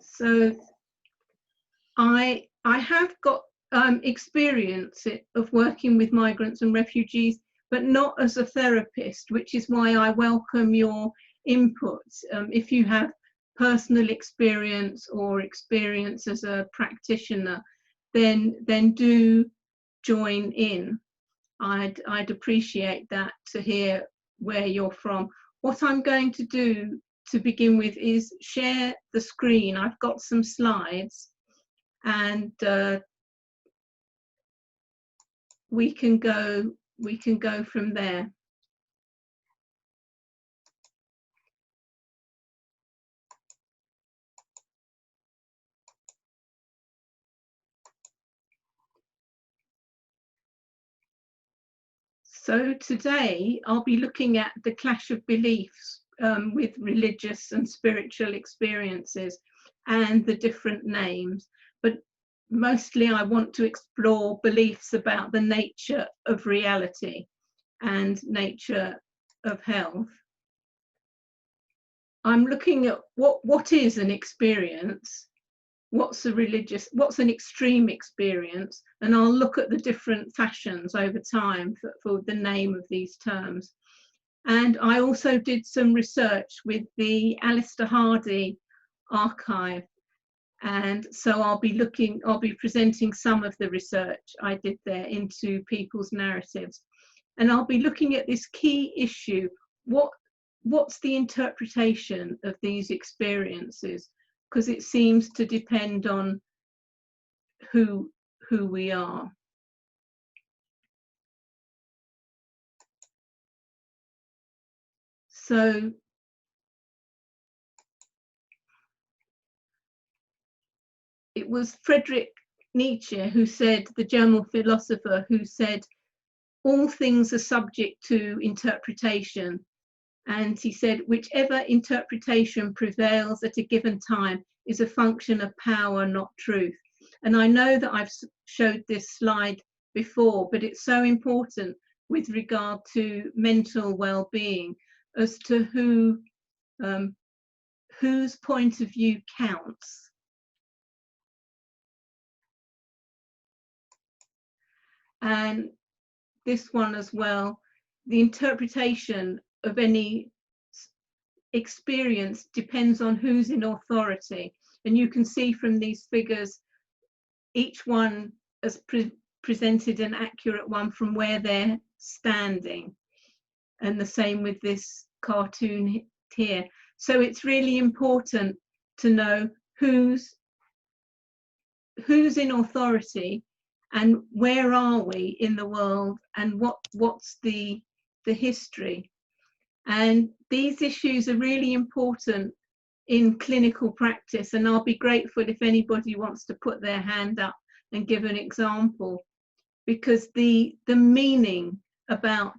So I have got experience of working with migrants and refugees, but not as a therapist, which is why I welcome your inputs. If you have personal experience or experience as a practitioner, then do join in. I'd appreciate that, to hear where you're from. What I'm going to do to begin with is share the screen. I've got some slides, and we can go from there. So today I'll be looking at the clash of beliefs with religious and spiritual experiences and the different names, but mostly I want to explore beliefs about the nature of reality and nature of health. I'm looking at what is an experience, what's an extreme experience, and I'll look at the different fashions over time for the name of these terms. And I also did some research with the Alister Hardy Archive, and so I'll be presenting some of the research I did there into people's narratives, and I'll be looking at this key issue: what's the interpretation of these experiences? Because it seems to depend on who we are. So it was Friedrich Nietzsche who said, the German philosopher, who said, all things are subject to interpretation. And he said, whichever interpretation prevails at a given time is a function of power, not truth. And I know that I've showed this slide before, but it's so important with regard to mental well-being as to whose point of view counts. And this one as well, the interpretation of any experience depends on who's in authority. And you can see from these figures, each one has presented an accurate one from where they're standing. And the same with this cartoon here. So it's really important to know who's in authority and where are we in the world, and what's the history. And these issues are really important in clinical practice, and I'll be grateful if anybody wants to put their hand up and give an example, because the meaning about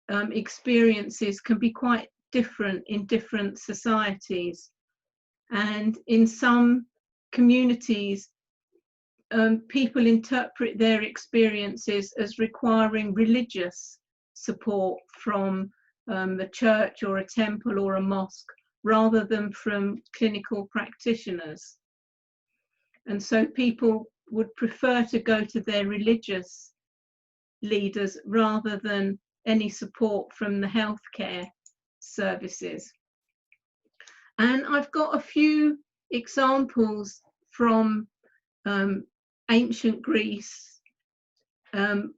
experiences can be quite different in different societies. And in some communities, people interpret their experiences as requiring religious support from the church or a temple or a mosque, rather than from clinical practitioners. And so people would prefer to go to their religious leaders rather than any support from the healthcare services. And I've got a few examples from ancient Greece,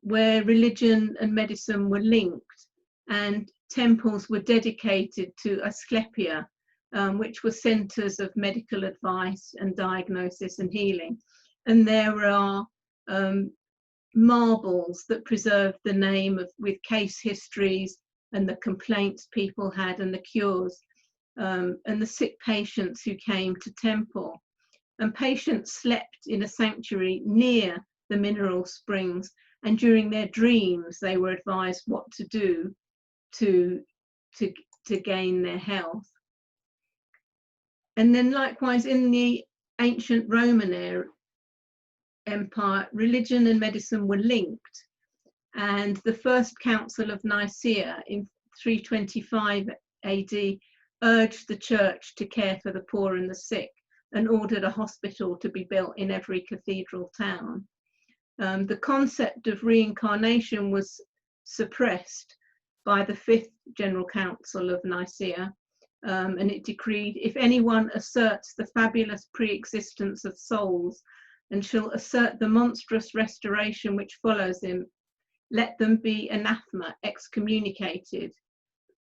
where religion and medicine were linked, and temples were dedicated to Asclepia, which were centers of medical advice and diagnosis and healing. And there are marbles that preserve the name with case histories and the complaints people had and the cures, and the sick patients who came to temple. And patients slept in a sanctuary near the mineral springs, and during their dreams they were advised what to do to gain their health. And then likewise in the ancient Roman Empire, religion and medicine were linked, and the first Council of Nicaea in 325 AD urged the church to care for the poor and the sick, and ordered a hospital to be built in every cathedral town. The concept of reincarnation was suppressed by the Fifth General Council of Nicaea, and it decreed, if anyone asserts the fabulous pre-existence of souls and shall assert the monstrous restoration which follows him, let them be anathema, excommunicated.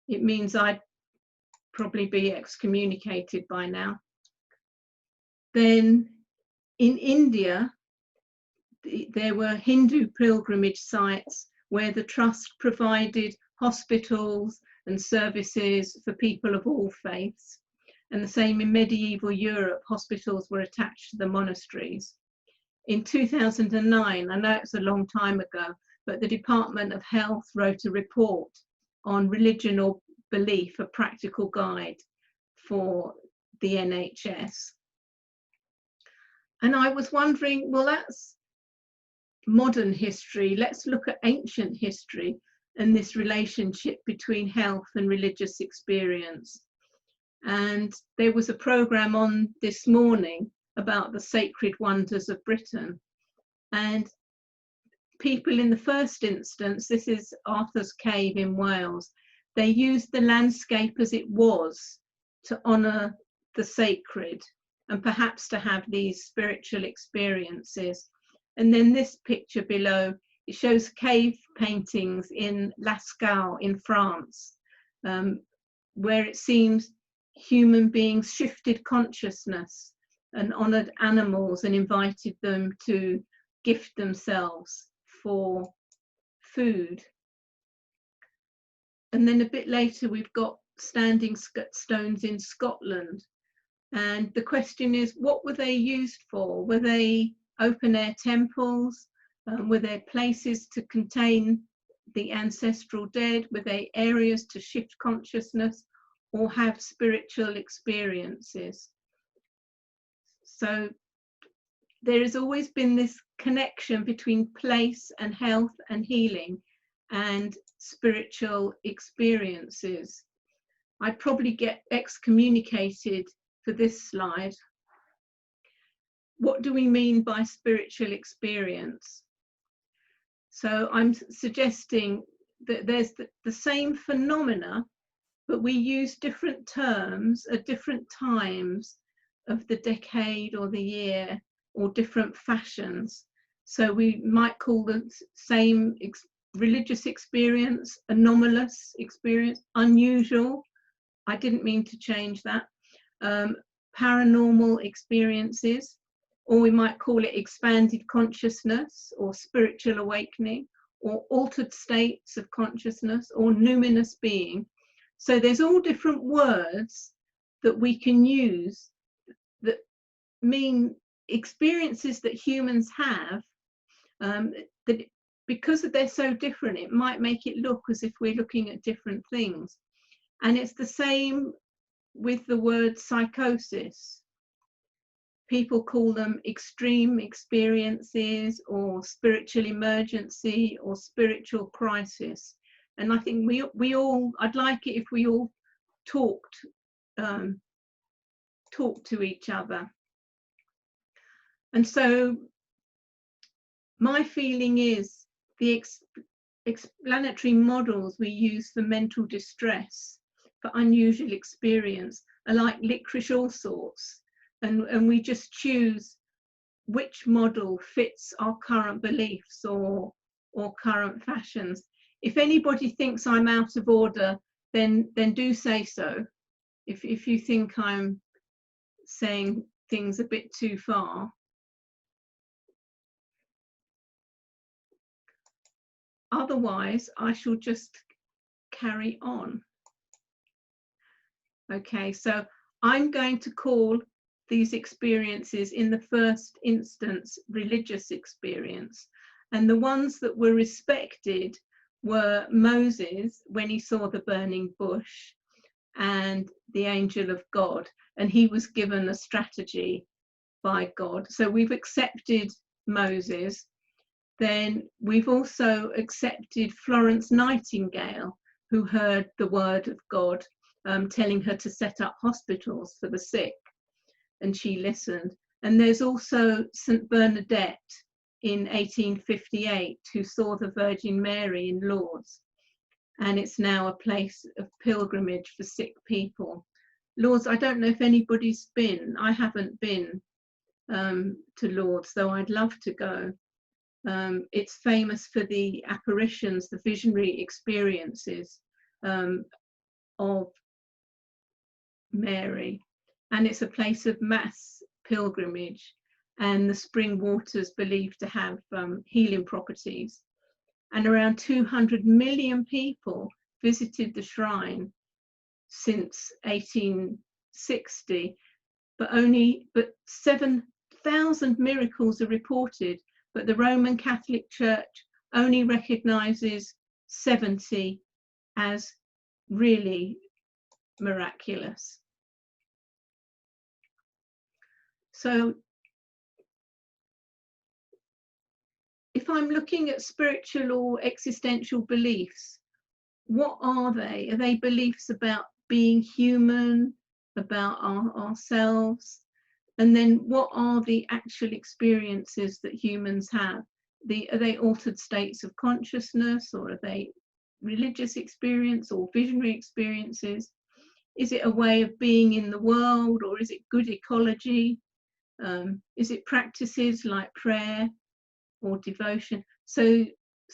It means I'd probably be excommunicated by now. Then in India, there were Hindu pilgrimage sites where the trust provided hospitals and services for people of all faiths. And the same in medieval Europe, hospitals were attached to the monasteries. In 2009, I know it's a long time ago, but the Department of Health wrote a report on religion or belief, a practical guide for the NHS. And I was wondering, well, that's modern history. Let's look at ancient history and this relationship between health and religious experience. And there was a programme on this morning about the sacred wonders of Britain. And people in the first instance, this is Arthur's Cave in Wales, they used the landscape as it was to honour the sacred and perhaps to have these spiritual experiences. And then this picture below, it shows cave paintings in Lascaux in France, where it seems human beings shifted consciousness and honoured animals and invited them to gift themselves for food. And then a bit later, we've got standing stones in Scotland. And the question is, what were they used for? Were they open-air temples? Were they places to contain the ancestral dead? Were they areas to shift consciousness or have spiritual experiences? So there has always been this connection between place and health and healing and spiritual experiences. I'd probably get excommunicated for this slide. What do we mean by spiritual experience? So I'm suggesting that there's the same phenomena, but we use different terms at different times of the decade or the year, or different fashions. So we might call the same religious experience anomalous experience, unusual. I didn't mean to change that. Paranormal experiences, or we might call it expanded consciousness or spiritual awakening, or altered states of consciousness, or numinous being. So there's all different words that we can use that mean experiences that humans have, that because they're so different, it might make it look as if we're looking at different things. And it's the same with the word psychosis. People call them extreme experiences or spiritual emergency or spiritual crisis. And I think we all, I'd like it if we all talked to each other. And so my feeling is the explanatory models we use for mental distress, for unusual experience, are like licorice all sorts. And we just choose which model fits our current beliefs or current fashions. If anybody thinks I'm out of order, then do say so. If you think I'm saying things a bit too far. Otherwise, I shall just carry on. Okay, so I'm going to call these experiences in the first instance religious experience. And the ones that were respected were Moses when he saw the burning bush, and the angel of God, and he was given a strategy by God. So we've accepted Moses. Then we've also accepted Florence Nightingale, who heard the word of God telling her to set up hospitals for the sick. and she listened. And there's also St. Bernadette in 1858, who saw the Virgin Mary in Lourdes. And it's now a place of pilgrimage for sick people. Lourdes, I don't know if anybody's been. I haven't been to Lourdes, though I'd love to go. It's famous for the apparitions, the visionary experiences of Mary. And it's a place of mass pilgrimage, and the spring waters believed to have healing properties. And around 200 million people visited the shrine since 1860, but 7,000 miracles are reported, but the Roman Catholic Church only recognises 70 as really miraculous. So if I'm looking at spiritual or existential beliefs, what are they? Are they beliefs about being human, about ourselves? And then what are the actual experiences that humans have? Are they altered states of consciousness, or are they religious experience or visionary experiences? Is it a way of being in the world, or is it good ecology? Is it practices like prayer or devotion? So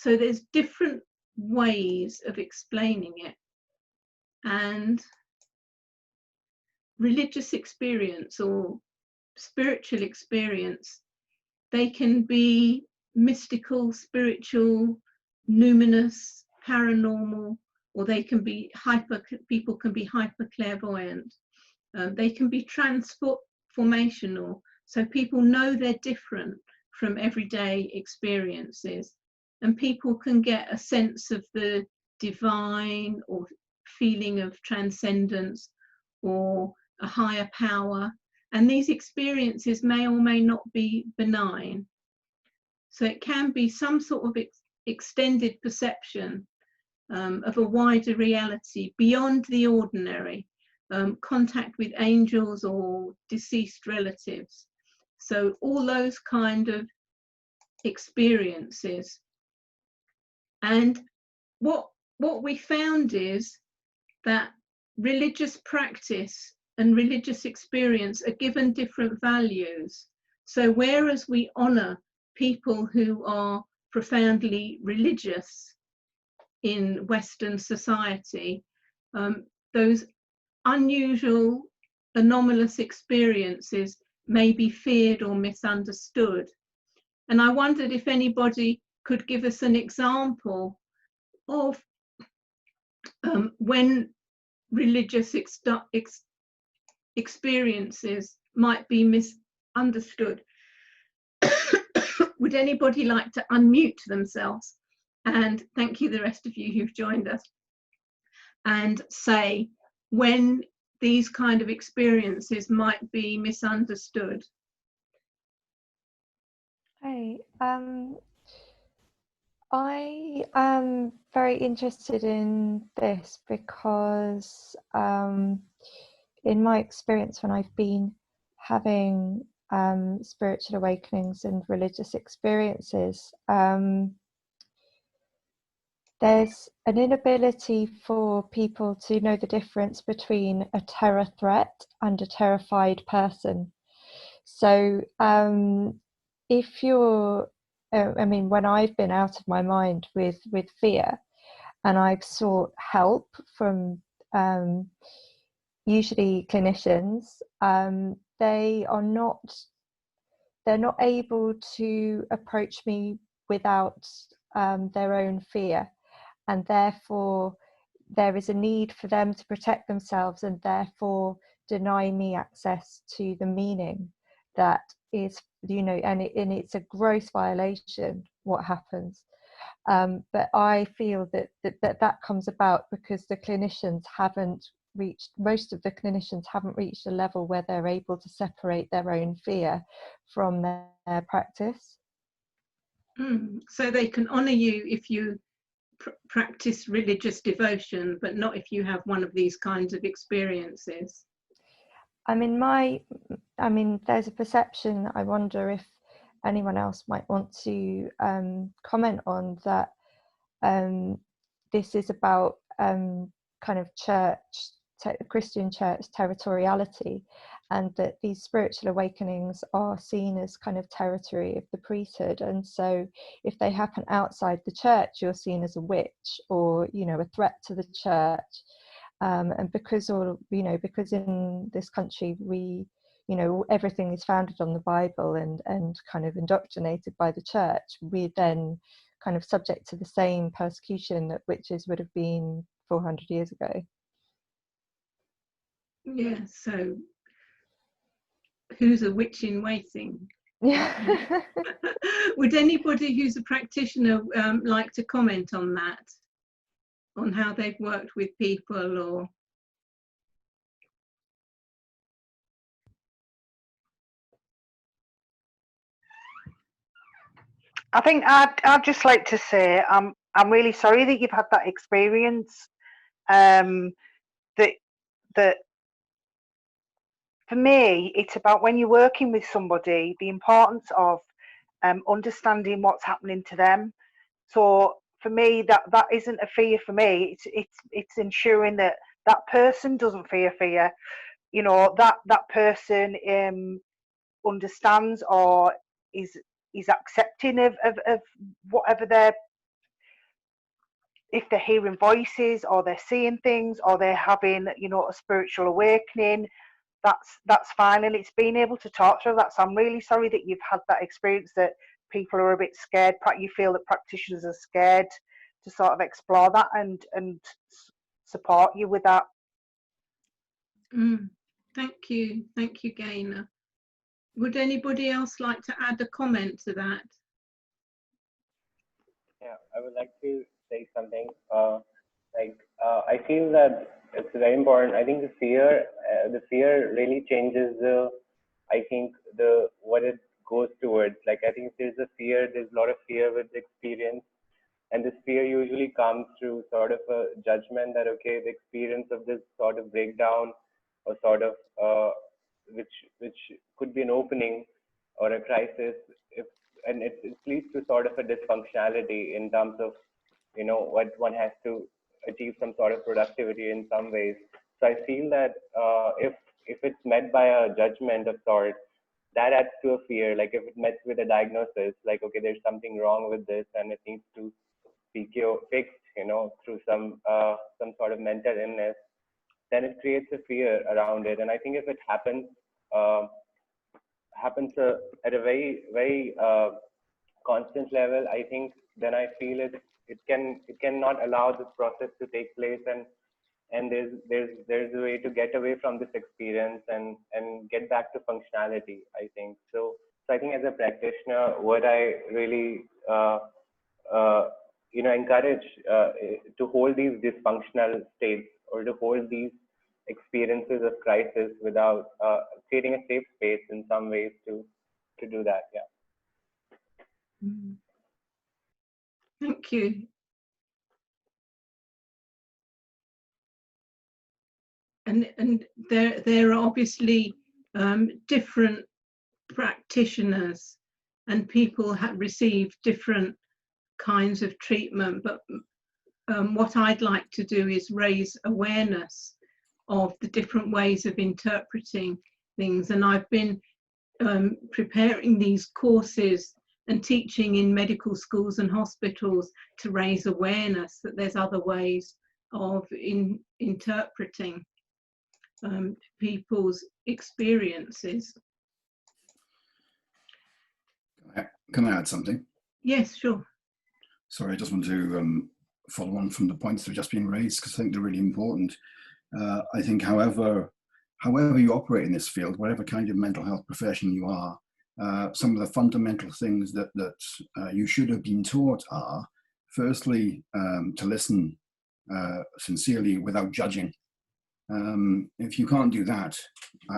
there's different ways of explaining it. And religious experience or spiritual experience, they can be mystical, spiritual, numinous, paranormal, or they can be people can be hyper clairvoyant. They can be transformational. So people know they're different from everyday experiences, and people can get a sense of the divine or feeling of transcendence or a higher power. And these experiences may or may not be benign. So it can be some sort of extended perception of a wider reality beyond the ordinary, contact with angels or deceased relatives. So all those kind of experiences. And what we found is that religious practice and religious experience are given different values. So whereas we honour people who are profoundly religious in Western society, those unusual, anomalous experiences may be feared or misunderstood. And I wondered if anybody could give us an example of when religious experiences might be misunderstood. Would anybody like to unmute themselves? And thank you, the rest of you who've joined us, and say when these kind of experiences might be misunderstood. Hi, I am very interested in this because in my experience, when I've been having spiritual awakenings and religious experiences, there's an inability for people to know the difference between a terror threat and a terrified person. So if you're, I mean, when I've been out of my mind with fear, and I've sought help from usually clinicians, they're not able to approach me without their own fear, and therefore there is a need for them to protect themselves, and therefore deny me access to the meaning that is, and it's a gross violation what happens. But I feel that comes about because the clinicians most of the clinicians haven't reached a level where they're able to separate their own fear from their practice. So they can honour you if you practice religious devotion, but not if you have one of these kinds of experiences. I mean, there's a perception. I wonder if anyone else might want to comment on that. This is about kind of Christian church territoriality, and that these spiritual awakenings are seen as kind of territory of the priesthood. And so if they happen outside the church, you're seen as a witch, or, you know, a threat to the church. And because in this country we, you know, everything is founded on the Bible and kind of indoctrinated by the church, we're then kind of subject to the same persecution that witches would have been 400 years ago. Yeah, so who's a witch in waiting? Yeah. Would anybody who's a practitioner like to comment on that, on how they've worked with people? Or I think I'd just like to say I'm really sorry that you've had that experience. That for me, it's about when you're working with somebody, the importance of understanding what's happening to them. So for me, that isn't a fear for me. It's ensuring that that person doesn't fear. You know, that person understands or is accepting of whatever they're, if they're hearing voices or they're seeing things or they're having, you know, a spiritual awakening, that's fine. And it's being able to talk through that. So I'm really sorry that you've had that experience, that people are a bit scared. You feel that practitioners are scared to sort of explore that and support you with that. Thank you, Gaynor. Would anybody else like to add a comment to that? Yeah, I would like to say something. I feel that it's very important. I think the fear really changes what it goes towards. Like, I think if there's a lot of fear with the experience, and this fear usually comes through sort of a judgment that, okay, the experience of this sort of breakdown or sort of which could be an opening or a crisis, and it leads to sort of a dysfunctionality in terms of, you know, what one has to achieve some sort of productivity in some ways. So I feel that if it's met by a judgment of sorts, that adds to a fear. Like if it met with a diagnosis, like, okay, there's something wrong with this and it needs to be fixed, you know, through some sort of mental illness, then it creates a fear around it. And I think if it happens at a very constant level, I think then I feel it cannot allow this process to take place, and there's a way to get away from this experience and get back to functionality, I think. So I think as a practitioner, what I really encourage to hold these dysfunctional states or to hold these experiences of crisis without creating a safe space in some ways to do that. Yeah. Thank you. And there are obviously different practitioners, and people have received different kinds of treatment. But what I'd like to do is raise awareness of the different ways of interpreting things. And I've been preparing these courses and teaching in medical schools and hospitals to raise awareness that there's other ways of interpreting people's experiences. Can I add something? Yes, sure. Sorry, I just want to follow on from the points that have just been raised, because I think they're really important. I think however you operate in this field, whatever kind of mental health profession you are, some of the fundamental things that you should have been taught are, firstly, to listen sincerely without judging. If you can't do that,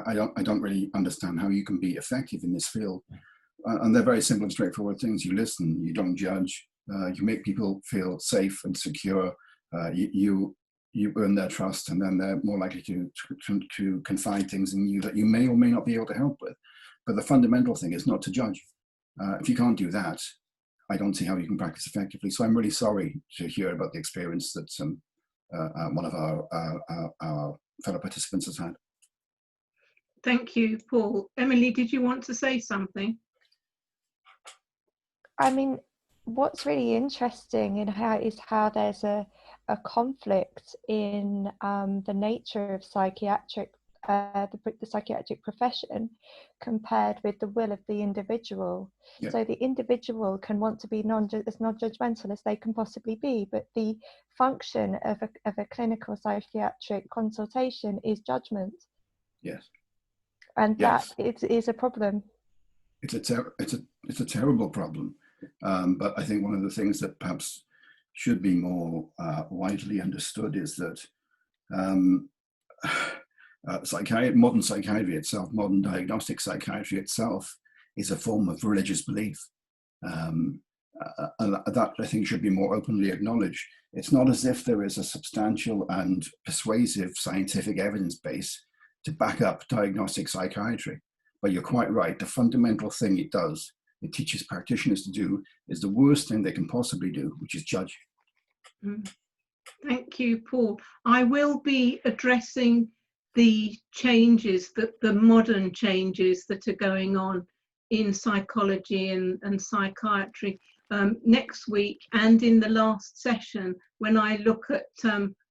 I don't really understand how you can be effective in this field. And they're very simple and straightforward things. You listen, you don't judge, you make people feel safe and secure, you you earn their trust, and then they're more likely to confide things in you that you may or may not be able to help with. But the fundamental thing is not to judge. If you can't do that, I don't see how you can practice effectively. So I'm really sorry to hear about the experience that one of our fellow participants has had. Thank you, Paul. Emily, did you want to say something? I mean, what's really interesting in how there's a conflict in the nature of psychiatric the psychiatric profession compared with the will of the individual. Yeah. So the individual can want to be as non-judgmental as they can possibly be, but the function of a clinical psychiatric consultation is judgment. Yes. And yes, that is a problem. It's a terrible problem. But I think one of the things that perhaps should be more widely understood is that modern psychiatry itself, modern diagnostic psychiatry itself, is a form of religious belief. And that, I think, should be more openly acknowledged. It's not as if there is a substantial and persuasive scientific evidence base to back up diagnostic psychiatry. But you're quite right. The fundamental thing it does, it teaches practitioners to do, is the worst thing they can possibly do, which is judge. Thank you, Paul. I will be addressing the changes, the modern changes that are going on in psychology and psychiatry next week, and in the last session when I look at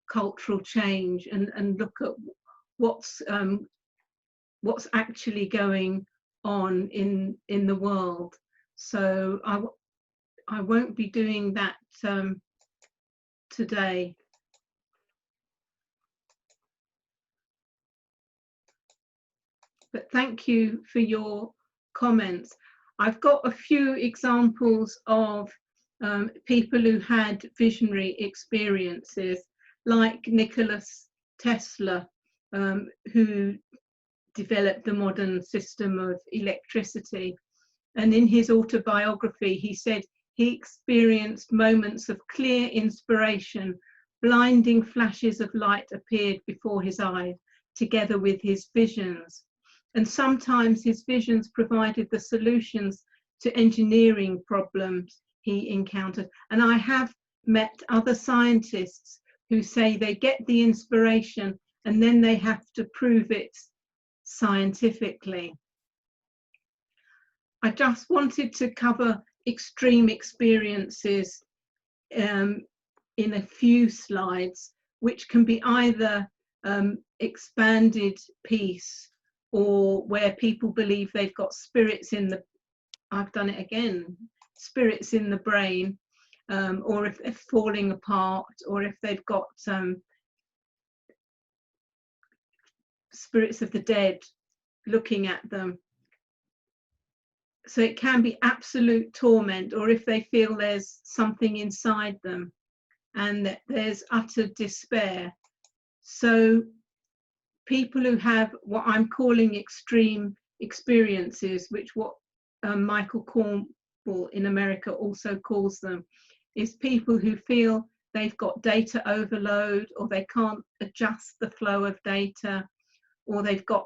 cultural change and look at what's actually going on in the world. So I won't be doing that today. But thank you for your comments. I've got a few examples of people who had visionary experiences, like Nikola Tesla, who developed the modern system of electricity. And in his autobiography, he said he experienced moments of clear inspiration. Blinding flashes of light appeared before his eyes, together with his visions. And sometimes his visions provided the solutions to engineering problems he encountered. And I have met other scientists who say they get the inspiration and then they have to prove it scientifically. I just wanted to cover extreme experiences in a few slides, which can be either expanded peace, or where people believe they've got spirits in the, I've done it again, spirits in the brain, or if they're falling apart, or if they've got spirits of the dead looking at them. So it can be absolute torment, or if they feel there's something inside them and that there's utter despair. So people who have what I'm calling extreme experiences, which what Michael Cornwell in America also calls them, is people who feel they've got data overload, or they can't adjust the flow of data, or they've got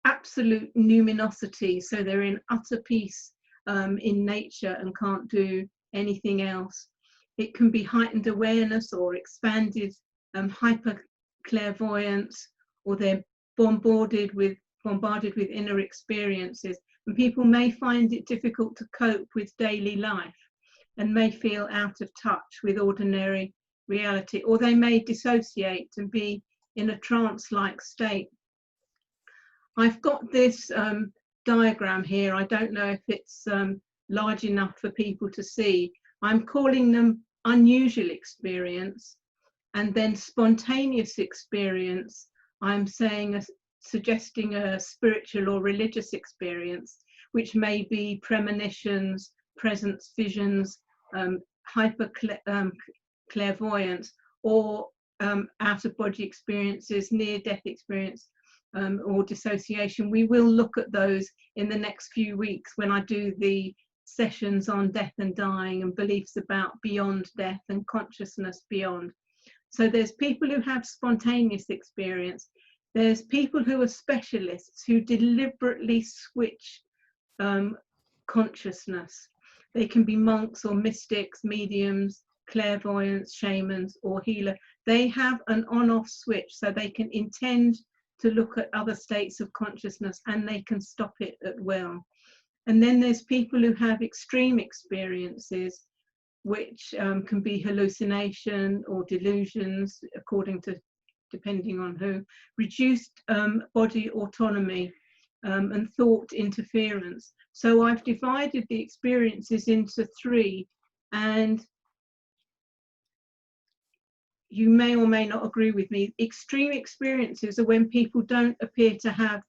absolute numinosity, so they're in utter peace in nature and can't do anything else. It can be heightened awareness or expanded hyperclairvoyance, or they're bombarded with inner experiences, and people may find it difficult to cope with daily life and may feel out of touch with ordinary reality, or they may dissociate and be in a trance-like state. I've got this diagram here. I don't know if it's large enough for people to see. I'm calling them unusual experience, and then spontaneous experience, I'm saying suggesting a spiritual or religious experience, which may be premonitions, presence, visions, hyperclairvoyance, or out-of-body experiences, near-death experience, or dissociation. We will look at those in the next few weeks when I do the sessions on death and dying and beliefs about beyond death and consciousness beyond. So there's people who have spontaneous experience. There's people who are specialists who deliberately switch consciousness. They can be monks or mystics, mediums, clairvoyants, shamans, or healer. They have an on-off switch, so they can intend to look at other states of consciousness and they can stop it at will. And then there's people who have extreme experiences, which can be hallucination or delusions, depending on who, reduced body autonomy and thought interference. So I've divided the experiences into three, and you may or may not agree with me. Extreme experiences are when people don't appear to have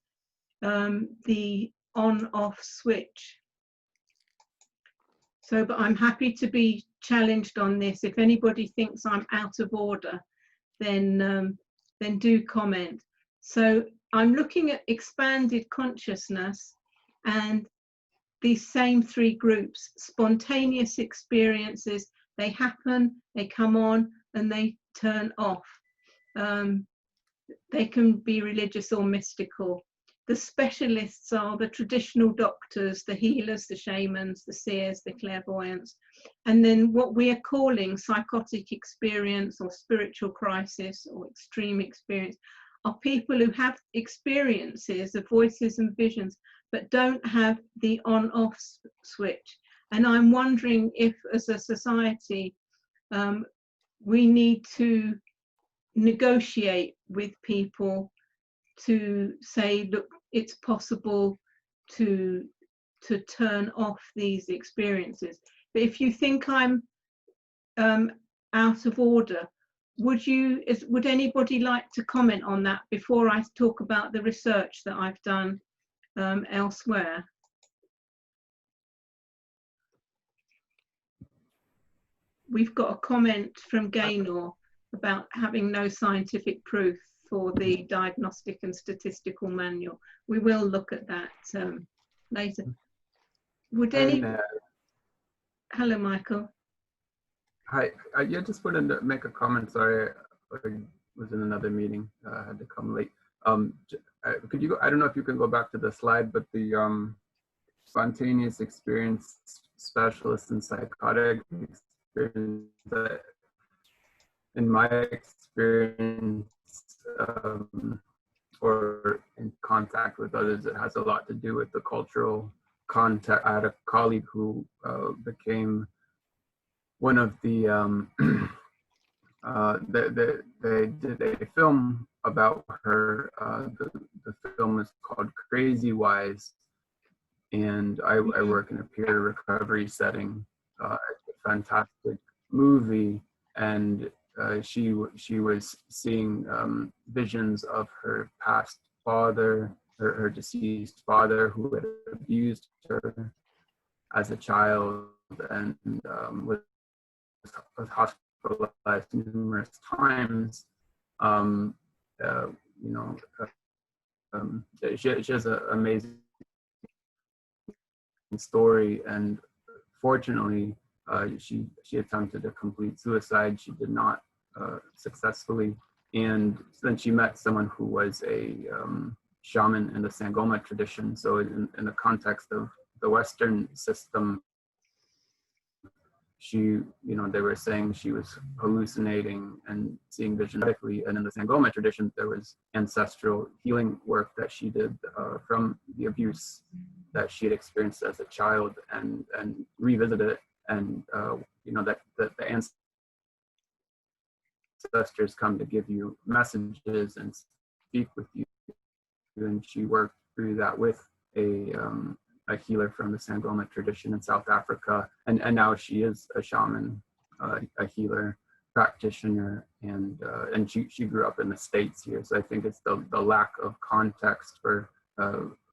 the on-off switch. So, but I'm happy to be challenged on this. If anybody thinks I'm out of order, then do comment. So I'm looking at expanded consciousness and these same three groups: spontaneous experiences, they happen, they come on, and they turn off. They can be religious or mystical. The specialists are the traditional doctors, the healers, the shamans, the seers, the clairvoyants. And then what we are calling psychotic experience or spiritual crisis or extreme experience are people who have experiences of voices and visions, but don't have the on-off switch. And I'm wondering if, as a society, we need to negotiate with people to say, look, it's possible to turn off these experiences. But if you think I'm out of order, would anybody like to comment on that before I talk about the research that I've done elsewhere? We've got a comment from Gaynor about having no scientific proof for the Diagnostic and Statistical Manual. We will look at that later. Would any... Hello, Michael. Hi, I just wanted to make a comment. Sorry, I was in another meeting. I had to come late. Could you go, I don't know if you can go back to the slide, but the spontaneous experience specialist and psychotic experience, in my experience, or in contact with others, it has a lot to do with the cultural context. I had a colleague who became one of the, they did a film about her. The film is called Crazy Wise, and I work in a peer recovery setting. It's a fantastic movie, and she was seeing visions of her past father, her deceased father, who had abused her as a child, and was hospitalized numerous times. She has an amazing story, and fortunately, she attempted a complete suicide. She did not successfully, and then she met someone who was a shaman in the Sangoma tradition. So in the context of the Western system, they were saying she was hallucinating and seeing visions. And in the Sangoma tradition, there was ancestral healing work that she did from the abuse that she had experienced as a child, and revisited it. And that the ancestors come to give you messages and speak with you. And she worked through that with a healer from the Sangoma tradition in South Africa, and now she is a shaman, a healer practitioner, and she grew up in the States here. So I think it's the lack of context for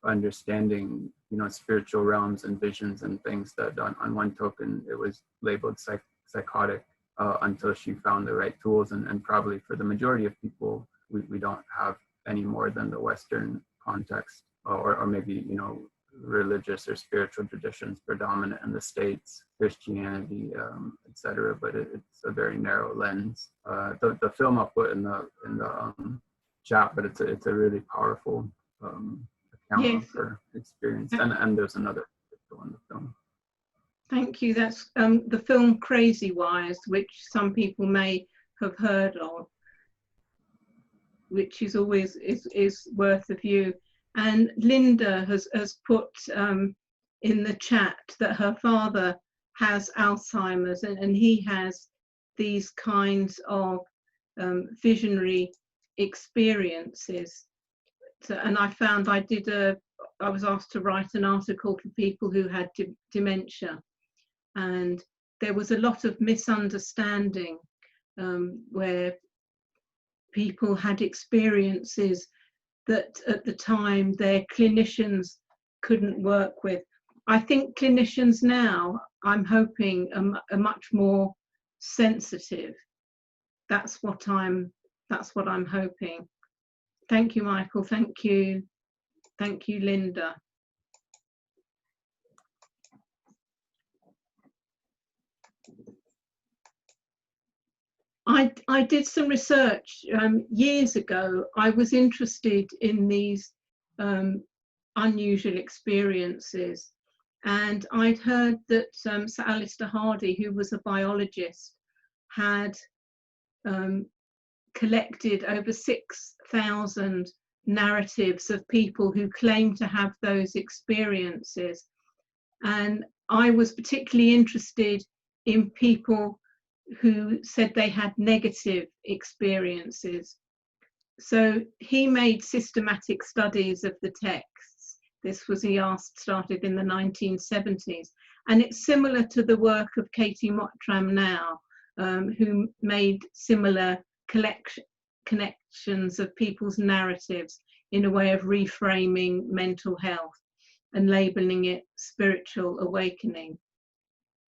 understanding, spiritual realms and visions and things, that on one token it was labeled psychotic until she found the right tools, and probably for the majority of people, we don't have any more than the Western context, or maybe religious or spiritual traditions predominant in the States, Christianity, etc. But it's a very narrow lens. The film I'll put in the chat, but it's a really powerful account Yes. of her experience. And there's another picture in the film. Thank you. That's the film Crazy Wires, which some people may have heard of, which is always is worth a view. And Linda has put in the chat that her father has Alzheimer's, and he has these kinds of visionary experiences. So, and I found I was asked to write an article for people who had dementia, and there was a lot of misunderstanding where people had experiences that at the time their clinicians couldn't work with. I think clinicians now, I'm hoping, are much more sensitive. That's what I'm hoping. Thank you, Michael. Thank you, Linda. I did some research years ago. I was interested in these unusual experiences, and I'd heard that Sir Alister Hardy, who was a biologist, had collected over 6,000 narratives of people who claimed to have those experiences. And I was particularly interested in people who said they had negative experiences. So he made systematic studies of the texts. This was, started in the 1970s. And it's similar to the work of Katie Mottram now, who made similar connections of people's narratives in a way of reframing mental health and labeling it spiritual awakening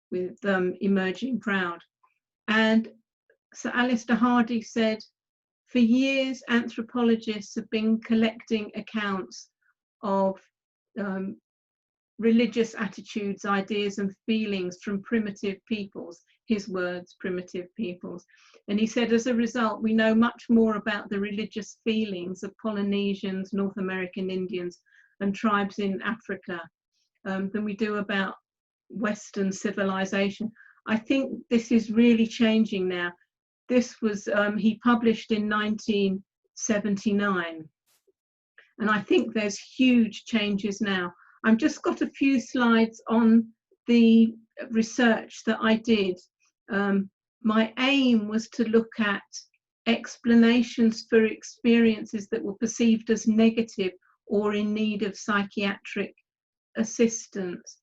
with Emerging Proud. And Sir Alister Hardy said, for years, anthropologists have been collecting accounts of religious attitudes, ideas and feelings from primitive peoples, his words, primitive peoples. And he said, as a result, we know much more about the religious feelings of Polynesians, North American Indians and tribes in Africa than we do about Western civilization. I think this is really changing now. This was, he published in 1979. And I think there's huge changes now. I've just got a few slides on the research that I did. My aim was to look at explanations for experiences that were perceived as negative or in need of psychiatric assistance.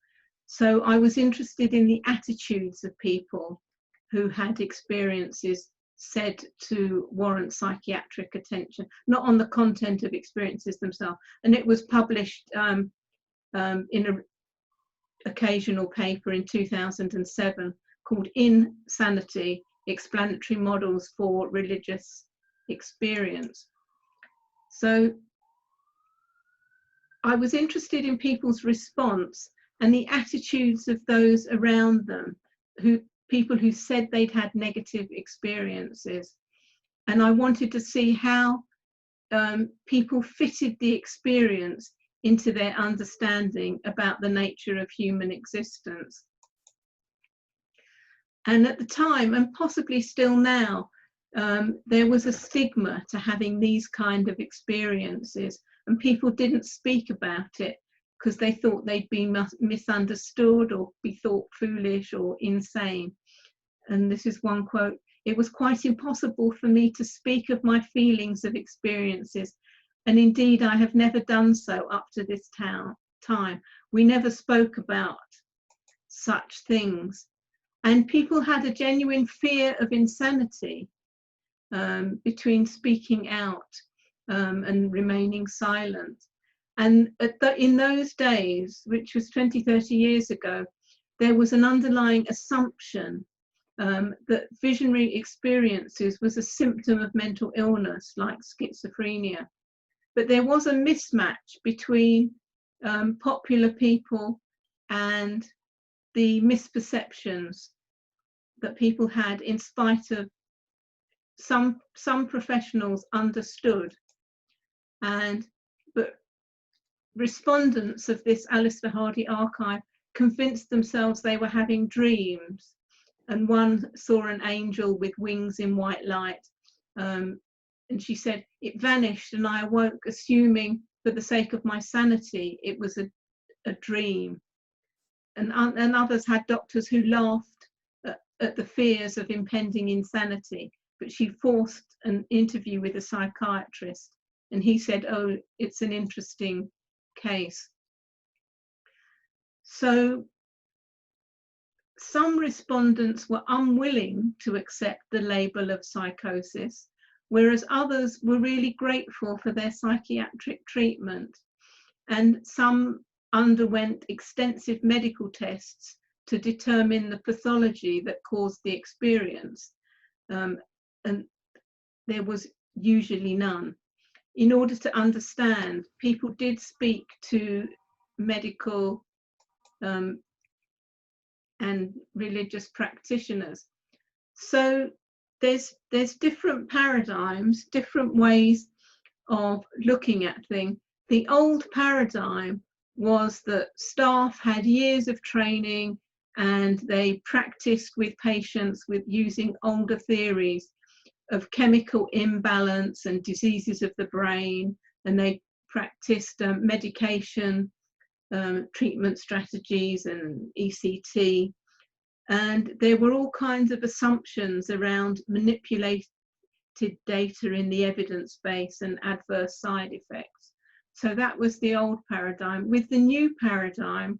So I was interested in the attitudes of people who had experiences said to warrant psychiatric attention, not on the content of experiences themselves. And it was published in an occasional paper in 2007 called Insanity, Explanatory Models for Religious Experience. So I was interested in people's response and the attitudes of those around them, people who said they'd had negative experiences. And I wanted to see how people fitted the experience into their understanding about the nature of human existence. And at the time, and possibly still now, there was a stigma to having these kind of experiences, and people didn't speak about it because they thought they'd been misunderstood or be thought foolish or insane. And this is one quote: "It was quite impossible for me to speak of my feelings of experiences, and indeed I have never done so up to this time. We never spoke about such things." And people had a genuine fear of insanity between speaking out and remaining silent. And in those days, which was 20, 30 years ago, there was an underlying assumption that visionary experiences was a symptom of mental illness like schizophrenia. But there was a mismatch between popular people and the misperceptions that people had, in spite of some professionals understood. But respondents of this Alister Hardy archive convinced themselves they were having dreams, and one saw an angel with wings in white light, and she said, it vanished and I awoke assuming for the sake of my sanity it was a dream. And others had doctors who laughed at the fears of impending insanity, but she forced an interview with a psychiatrist and he said, oh, it's an interesting case. So some respondents were unwilling to accept the label of psychosis, whereas others were really grateful for their psychiatric treatment, and some underwent extensive medical tests to determine the pathology that caused the experience, and there was usually none. In order to understand, people did speak to medical and religious practitioners. So there's different paradigms, different ways of looking at things. The old paradigm was that staff had years of training and they practiced with patients with using older theories of chemical imbalance and diseases of the brain, and they practiced medication treatment strategies and ECT, and there were all kinds of assumptions around manipulated data in the evidence base and adverse side effects. So that was the old paradigm. With the new paradigm,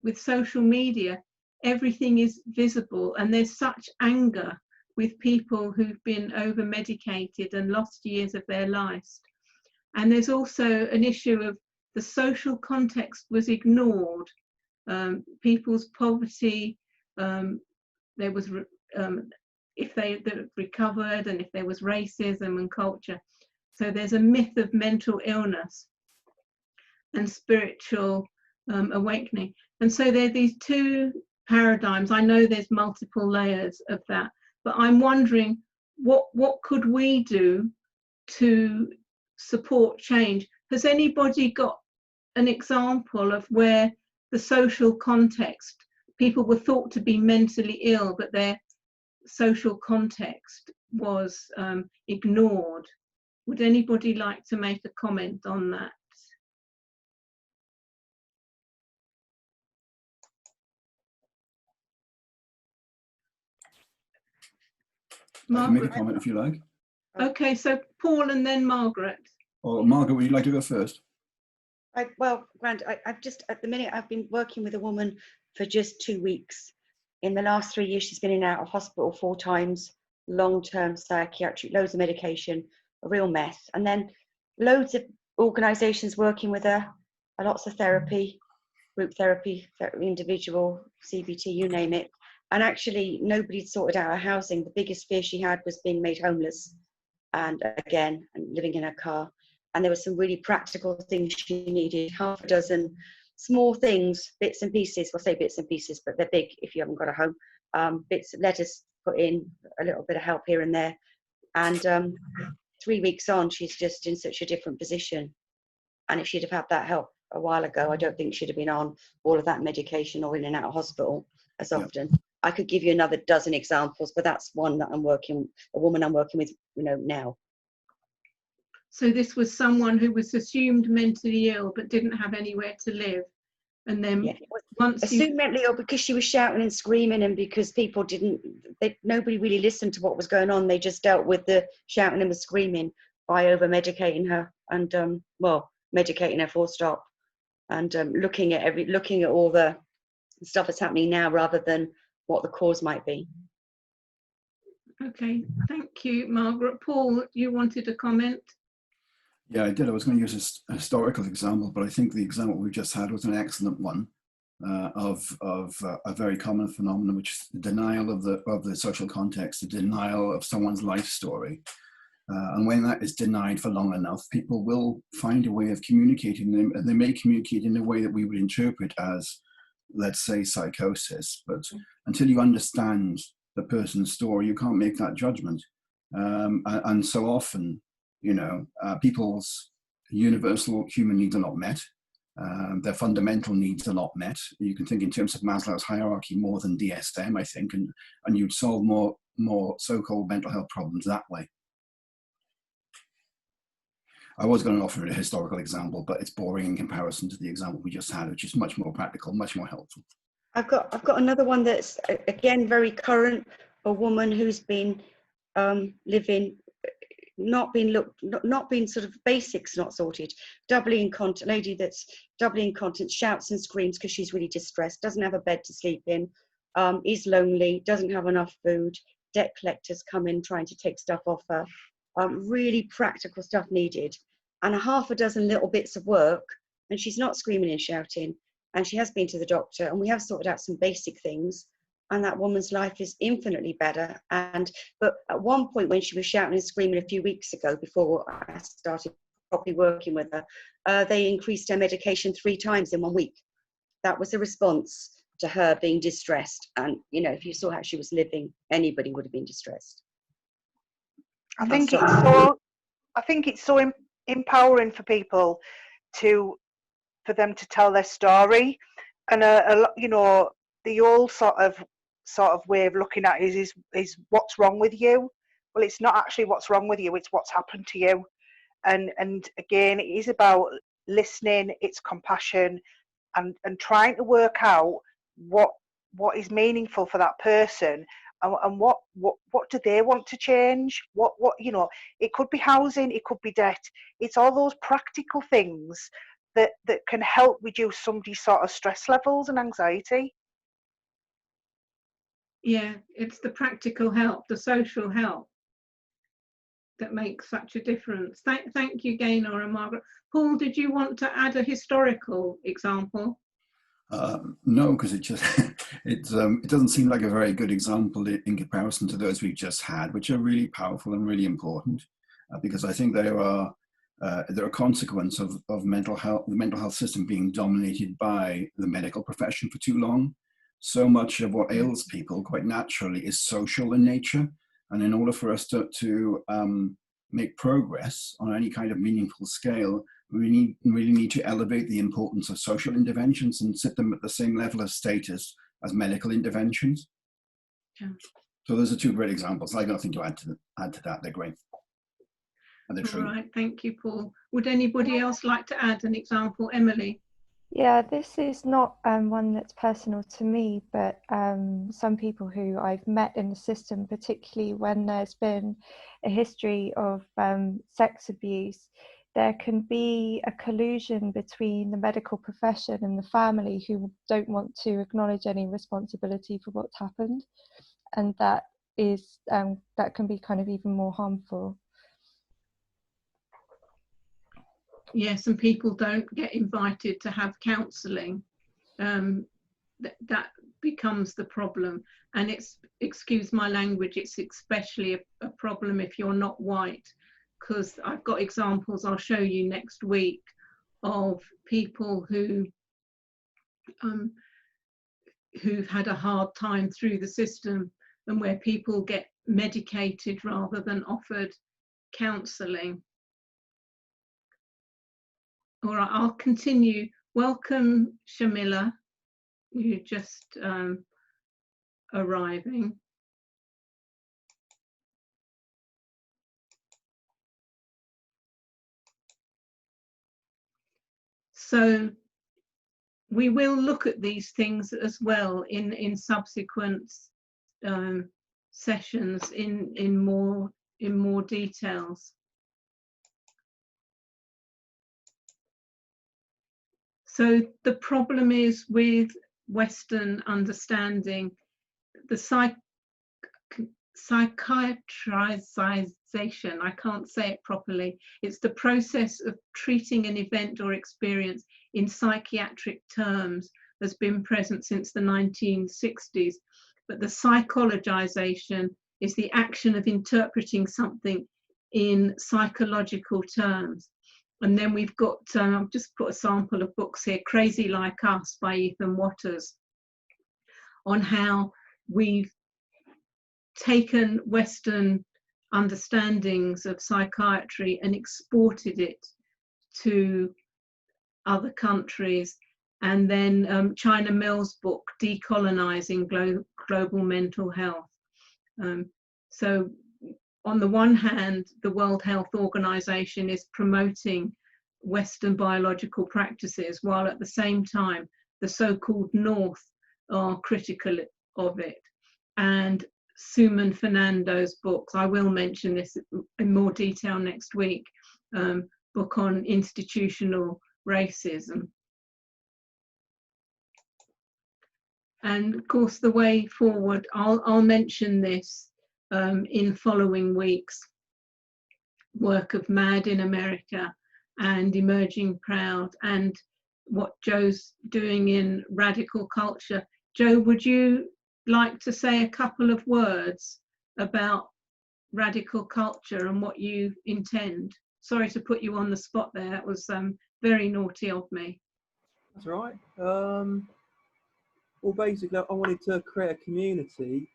with social media, everything is visible, and there's such anger with people who've been over medicated and lost years of their lives. And there's also an issue of the social context was ignored. People's poverty, there was if they recovered, and if there was racism and culture. So there's a myth of mental illness and spiritual awakening. And so there are these two paradigms. I know there's multiple layers of that, but I'm wondering what could we do to support change? Has anybody got an example of where the social context, people were thought to be mentally ill, but their social context was ignored? Would anybody like to make a comment on that? I can make a comment if you like. Okay, so Paul and then Margaret. Or Margaret, would you like to go first? Well, Grant, I've just, at the minute, I've been working with a woman for just 2 weeks. In the last 3 years, she's been in and out of hospital 4 times, long-term psychiatric, loads of medication, a real mess. And then loads of organisations working with her, lots of therapy, group therapy, individual, CBT, you name it. And actually, nobody'd sorted out her housing. The biggest fear she had was being made homeless, and again, living in her car. And there were some really practical things she needed, half a dozen small things, bits and pieces. Well, say bits and pieces, but they're big if you haven't got a home. Bits of letters put in, a little bit of help here and there. And 3 weeks on, she's just in such a different position. And if she'd have had that help a while ago, I don't think she'd have been on all of that medication or in and out of hospital as often. Yeah. I could give you another dozen examples, but that's one that a woman I'm working with, now. So this was someone who was assumed mentally ill but didn't have anywhere to live, and then once assumed mentally ill because she was shouting and screaming, and because people nobody really listened to what was going on. They just dealt with the shouting and the screaming by over medicating her and medicating her full stop, and looking at all the stuff that's happening now rather than what the cause might be. Okay, thank you, Margaret. Paul, you wanted a comment? Yeah, I did. I was going to use a historical example, but I think the example we just had was an excellent one of a very common phenomenon, which is the denial of the social context, the denial of someone's life story. And when that is denied for long enough, people will find a way of communicating them, and they may communicate in a way that we would interpret as, let's say, psychosis. But until you understand the person's story, you can't make that judgment. And so often, you know, people's universal human needs are not met. Their fundamental needs are not met. You can think in terms of Maslow's hierarchy more than DSM, I think, and you'd solve more so-called mental health problems that way. I was going to offer a historical example, but it's boring in comparison to the example we just had, which is much more practical, much more helpful. I've got another one that's again very current. A woman who's been living, not been sort of basics not sorted, doubly incontinent, lady that's doubly incontinent, shouts and screams because she's really distressed, doesn't have a bed to sleep in, is lonely, doesn't have enough food, debt collectors come in trying to take stuff off her, really practical stuff needed, and a half a dozen little bits of work, and she's not screaming and shouting, and she has been to the doctor, and we have sorted out some basic things, and that woman's life is infinitely better. But at one point when she was shouting and screaming a few weeks ago, before I started properly working with her, they increased her medication 3 times in 1 week. That was a response to her being distressed. And, you know, if you saw how she was living, anybody would have been distressed. I think it's so empowering for people for them to tell their story, and you know, the old sort of way of looking at it is what's wrong with you. Well, it's not actually what's wrong with you, it's what's happened to you. And again, it is about listening, it's compassion, and trying to work out what is meaningful for that person, and what do they want to change. What you know, it could be housing, it could be debt. It's all those practical things that can help reduce somebody's sort of stress levels and anxiety. Yeah, it's the practical help, the social help that makes such a difference. Thank you, Gaynor and Margaret. Paul, did you want to add a historical example? No, because it just it doesn't seem like a very good example in comparison to those we've just had, which are really powerful and really important, because I think they're a consequence of the mental health system being dominated by the medical profession for too long. So much of what ails people, quite naturally, is social in nature, and in order for us to make progress on any kind of meaningful scale, we really need to elevate the importance of social interventions and set them at the same level of status as medical interventions. Yeah. So those are 2 great examples. I got nothing to add to that. They're great. And they're true. All right, thank you, Paul. Would anybody else like to add an example? Emily? Yeah, this is not one that's personal to me, but some people who I've met in the system, particularly when there's been a history of sex abuse, there can be a collusion between the medical profession and the family who don't want to acknowledge any responsibility for what's happened, and that can be kind of even more harmful. Yes, and people don't get invited to have counselling. That becomes the problem, and it's, excuse my language, it's especially a problem if you're not white, because I've got examples I'll show you next week of people who've had a hard time through the system, and where people get medicated rather than offered counselling. All right, I'll continue. Welcome, Shamila. You're just arriving. So we will look at these things as well in subsequent sessions in more details. So the problem is with Western understanding, the psychiatrization, I can't say it properly, it's the process of treating an event or experience in psychiatric terms has been present since the 1960s. But the psychologization is the action of interpreting something in psychological terms. And then we've got, I've just put a sample of books here, Crazy Like Us by Ethan Watters, on how we've taken Western understandings of psychiatry and exported it to other countries. And then China Mill's book, Decolonizing Global Mental Health. So on the one hand, the World Health Organization is promoting Western biological practices, while at the same time, the so-called North are critical of it. And Suman Fernando's books, I will mention this in more detail next week, book on institutional racism. And of course, the way forward, I'll mention this in following weeks, work of MAD in America and Emerging Proud, and what Joe's doing in radical culture. Joe, would you like to say a couple of words about radical culture and what you intend? Sorry to put you on the spot there. That was very naughty of me. That's right. Well, basically, I wanted to create a community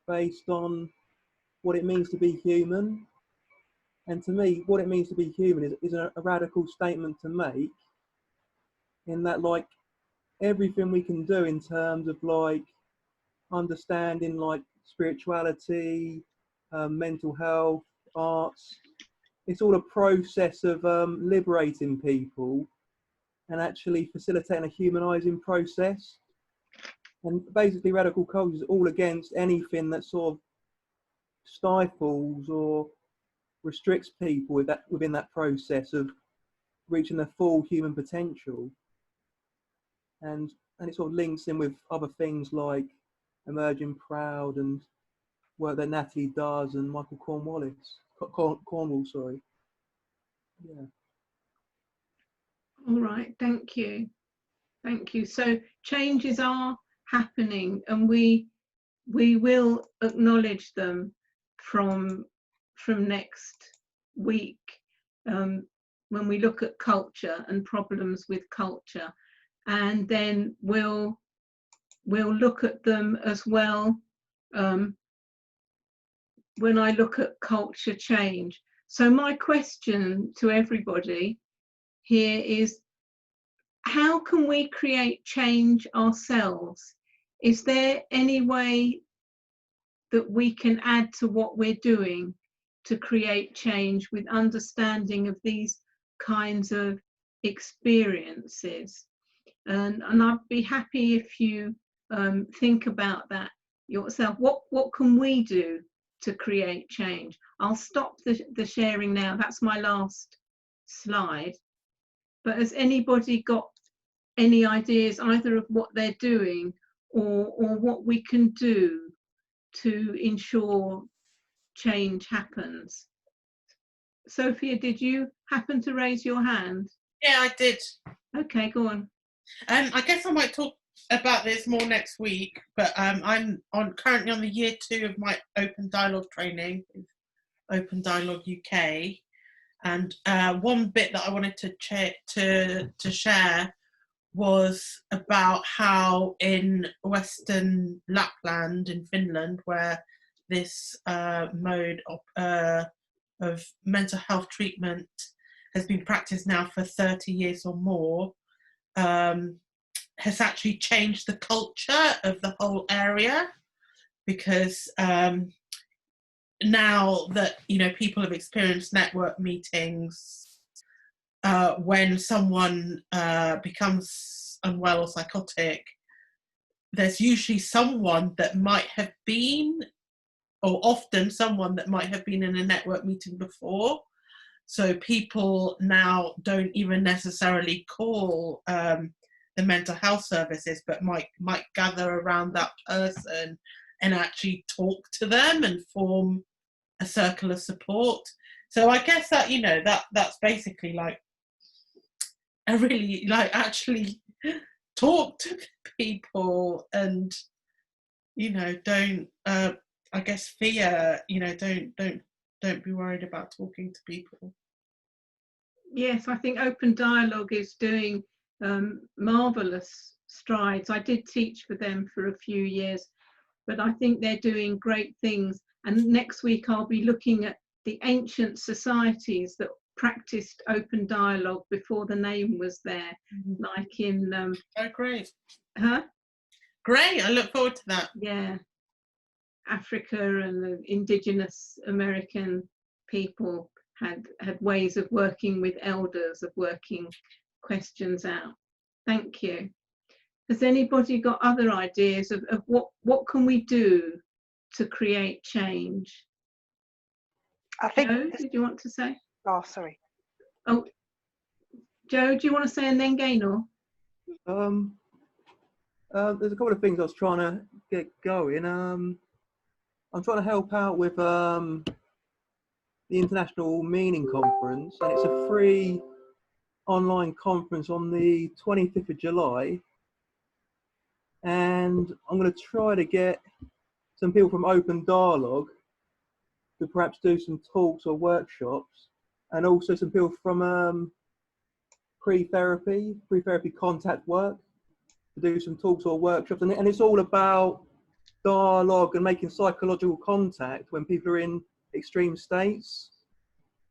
based on what it means to be human. And to me, what it means to be human is a radical statement to make, in that, like, everything we can do in terms of, like, understanding, like, spirituality, mental health, arts, it's all a process of liberating people and actually facilitating a humanizing process. And basically, radical culture is all against anything that sort of stifles or restricts people within that process of reaching their full human potential. And it sort of links in with other things like Emerging Proud and work that Natalie does and Michael Cornwall, sorry. Yeah. All right, thank you. Thank you. So changes are happening, and we will acknowledge them from next week, when we look at culture and problems with culture, and then we'll look at them as well when I look at culture change. So my question to everybody here is, how can we create change ourselves? Is there any way that we can add to what we're doing to create change with understanding of these kinds of experiences? And I'd be happy if you think about that yourself. What can we do to create change? I'll stop the sharing now. That's my last slide. But has anybody got any ideas either of what they're doing or what we can do to ensure change happens? Sophia, did you happen to raise your hand? Yeah, I did. Okay, go on. I guess I might talk about this more next week, but I'm currently on the year 2 of my Open Dialogue training, Open Dialogue UK, and one bit that I wanted to share was about how in Western Lapland in Finland, where this mode of mental health treatment has been practiced now for 30 years or more, has actually changed the culture of the whole area, because now that, you know, people have experienced network meetings, when someone becomes unwell or psychotic, there's usually someone that might have been, or often someone that might have been in a network meeting before. So people now don't even necessarily call the mental health services, but might gather around that person and actually talk to them and form a circle of support. So I guess that, you know, that's basically like a really, like, actually talk to people and, you know, don't I guess fear, you know, don't don't be worried about talking to people. Yes, I think open dialogue is doing marvelous strides. I did teach for them for a few years, but I think they're doing great things. And next week I'll be looking at the ancient societies that practiced open dialogue before the name was there, like in Oh, great. huh? Great, I look forward to that. Yeah, Africa and the indigenous American people had ways of working with elders, of working questions out. Thank you. Has anybody got other ideas of what can we do to create change? I think. Joe, did you want to say? Oh, sorry. Oh, Joe, do you want to say and then Gaynor? There's a couple of things I was trying to get going. I'm trying to help out with the International Meaning Conference, and it's a free online conference on the 25th of July. And I'm going to try to get some people from Open Dialogue to perhaps do some talks or workshops, and also some people from pre-therapy contact work to do some talks or workshops. And it's all about dialogue and making psychological contact when people are in extreme states,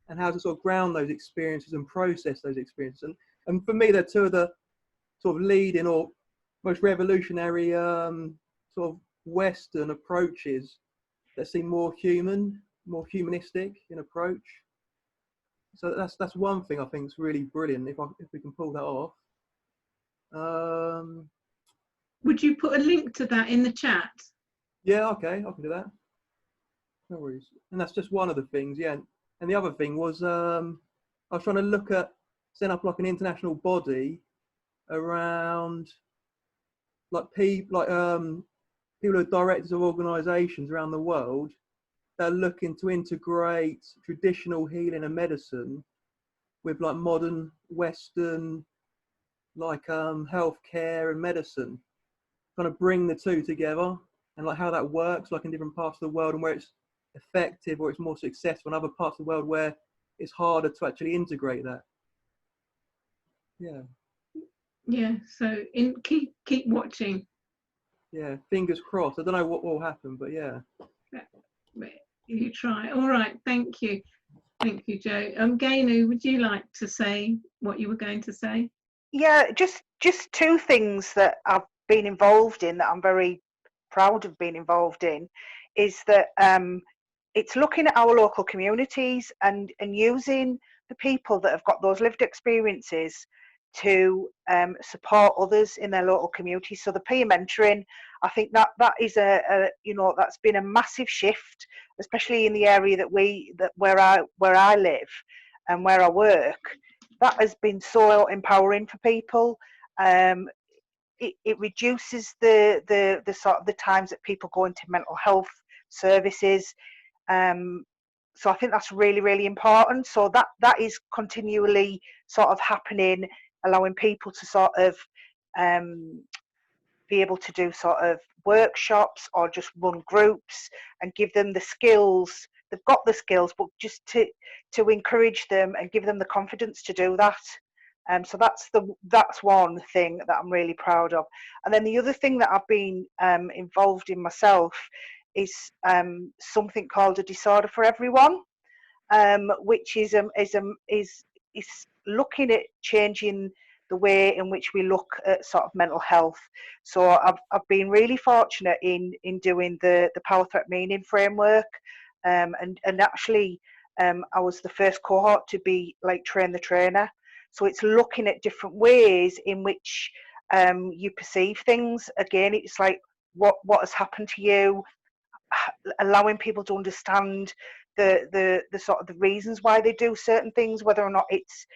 and how to sort of ground those experiences and process those experiences. And for me, they're two of the sort of leading or most revolutionary sort of Western approaches that seem more human, more humanistic in approach. So that's one thing I think is really brilliant if we can pull that off. Would you put a link to that in the chat? Yeah, okay, I can do that. No worries. And that's just one of the things, yeah. And the other thing was I was trying to look at setting up like an international body around like people who are directors of organisations around the world that are looking to integrate traditional healing and medicine with like modern Western like healthcare and medicine, trying to bring the two together, and like how that works like in different parts of the world, and where it's effective or it's more successful in other parts of the world where it's harder to actually integrate that. Yeah, so keep watching. Yeah, fingers crossed. I don't know what will happen, but yeah. You try. All right, thank you, Joe. Gaynor, would you like to say what you were going to say? Yeah, just two things that I've been involved in that I'm very proud of being involved in, is that it's looking at our local communities and using the people that have got those lived experiences to support others in their local communities. So the peer mentoring, I think that is that's been a massive shift, especially in the area where I live and where I work. That has been so empowering for people. It reduces the sort of the times that people go into mental health services. So I think that's really, really important. So that is continually sort of happening, allowing people to sort of be able to do sort of workshops or just run groups and give them the skills. They've got the skills, but just to encourage them and give them the confidence to do that. So that's one thing that I'm really proud of. And then the other thing that I've been involved in myself is something called A Disorder for Everyone, which is looking at changing the way in which we look at sort of mental health. So I've been really fortunate in doing the Power Threat Meaning framework, and actually I was the first cohort to be like train the trainer. So it's looking at different ways in which you perceive things. Again, it's like what has happened to you, allowing people to understand the sort of the reasons why they do certain things, whether or not it's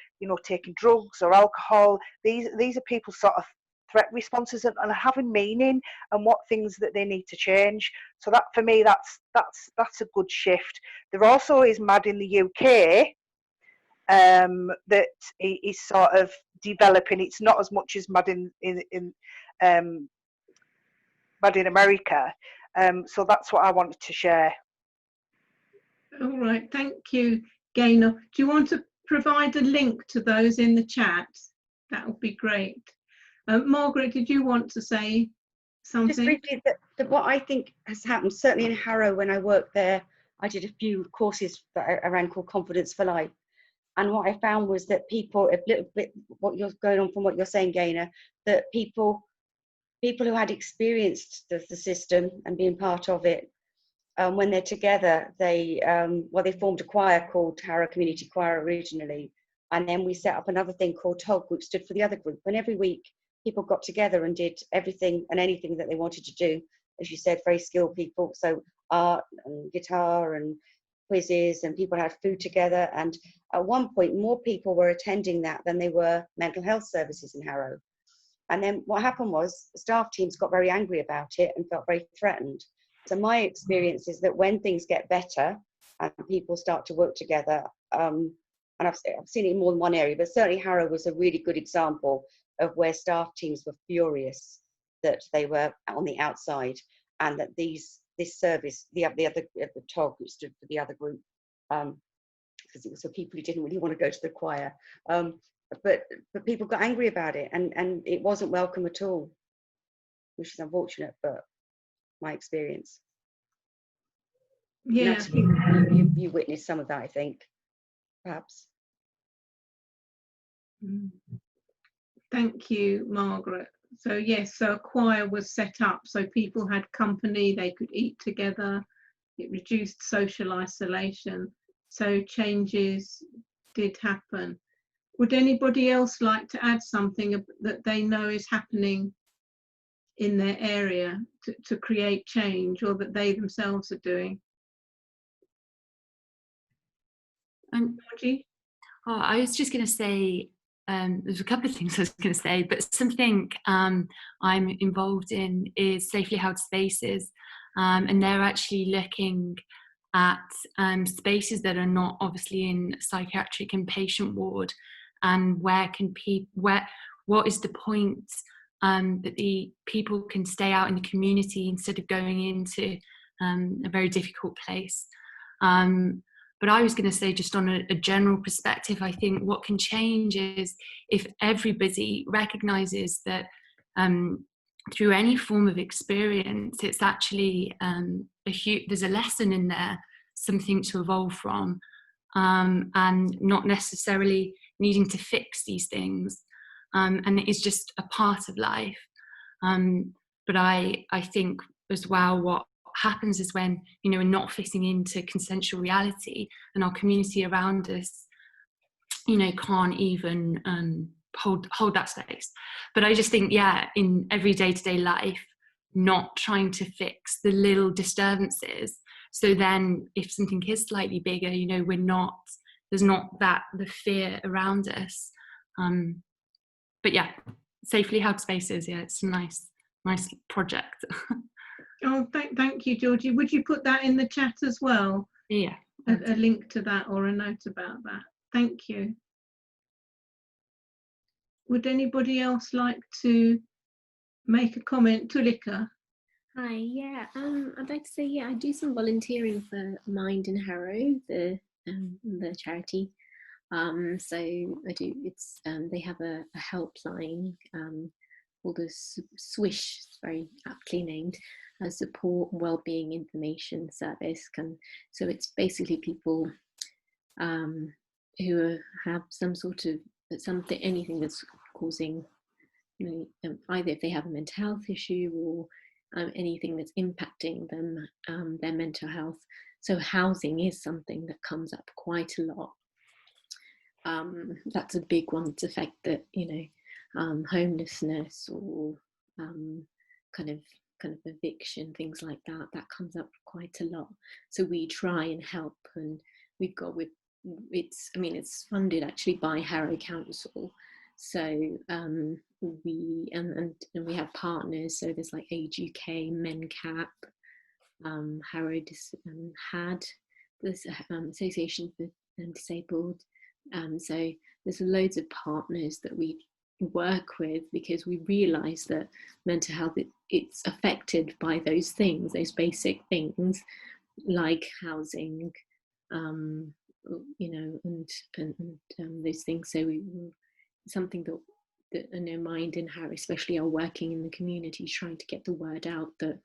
taking drugs or alcohol. These are people's sort of threat responses and having meaning and what things that they need to change. So that for me that's a good shift. There also is MAD in the UK that is sort of developing. It's not as much as MAD in MAD in America. So that's what I wanted to share. All right, thank you, Gaynor. Do you want to provide a link to those in the chat? That would be great. Margaret, did you want to say something? Just briefly, that what I think has happened, certainly in Harrow, when I worked there, I did a few courses that I ran called Confidence for Life. And what I found was that people, a little bit what you're going on from what you're saying, Gaynor, that people who had experienced the system and being part of it, when they're together, they formed a choir called Harrow Community Choir originally. And then we set up another thing called TOG, which stood for the other group. And every week, people got together and did everything and anything that they wanted to do. As you said, very skilled people. So art and guitar and quizzes, and people had food together. And at one point, more people were attending that than they were mental health services in Harrow. And then what happened was the staff teams got very angry about it and felt very threatened. So my experience is that when things get better and people start to work together, and I've seen it in more than one area, but certainly Harrow was a really good example of where staff teams were furious that they were on the outside, and that this service, the TOG, which stood for the other group, because it was for people who didn't really want to go to the choir, but people got angry about it, and it wasn't welcome at all, which is unfortunate, but my experience. Yeah. You witnessed some of that, I think, perhaps. Thank you, Margaret. So yes, so a choir was set up so people had company, they could eat together, it reduced social isolation, so changes did happen. Would anybody else like to add something that they know is happening in their area to create change, or that they themselves are doing? Georgie? Oh, I was just going to say, there's a couple of things I was going to say, but something I'm involved in is Safely Held Spaces, and they're actually looking at spaces that are not obviously in psychiatric and patient ward, and what is the point that the people can stay out in the community instead of going into a very difficult place. But I was going to say, just on a general perspective, I think what can change is if everybody recognises that through any form of experience, it's actually there's a lesson in there, something to evolve from, and not necessarily needing to fix these things. And it is just a part of life. But I think as well, what happens is when we're not fitting into consensual reality, and our community around us can't even hold that space. But I just think, in every day-to-day life, not trying to fix the little disturbances, so then if something is slightly bigger, there's not the fear around us. But Safely Held Spaces, it's a nice project. Oh, thank you, Georgie. Would you put that in the chat as well? Yeah. A link to that or a note about that. Thank you. Would anybody else like to make a comment? Tulika? Hi, I'd like to say, I do some volunteering for Mind in Harrow, the charity. So I do, they have a helpline called the Swish, it's very aptly named, Support and Wellbeing Information Service. So it's basically people who have some sort of anything that's causing, either if they have a mental health issue or anything that's impacting them, their mental health. So housing is something that comes up quite a lot. That's a big one to affect that, homelessness or kind of eviction, things like that. That comes up quite a lot. So we try and help, and it's funded actually by Harrow Council. So we have partners. So there's like Age UK, MenCap, Harrow had this Association for Disabled. So there's loads of partners that we work with, because we realise that mental health, it's affected by those things, those basic things like housing, you know, and those things. So something that I know Mind and Harry especially are working in the community, trying to get the word out that,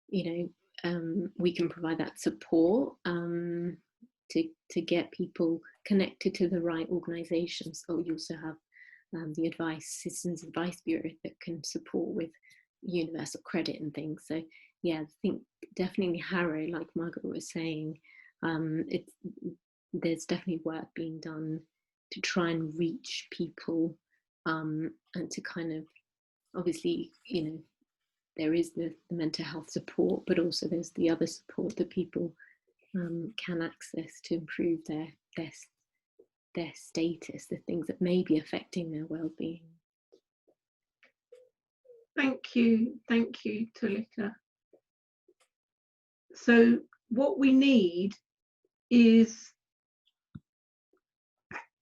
you know, we can provide that support to get people connected to the right organisations. So you also have the Citizens Advice Bureau that can support with universal credit and things. So yeah, I think definitely Harrow, like Margaret was saying, there's definitely work being done to try and reach people, and to kind of, obviously, you know, there is the mental health support, but also there's the other support that people can access to improve their status, the things that may be affecting their well-being. Thank you, Tulika. So what we need is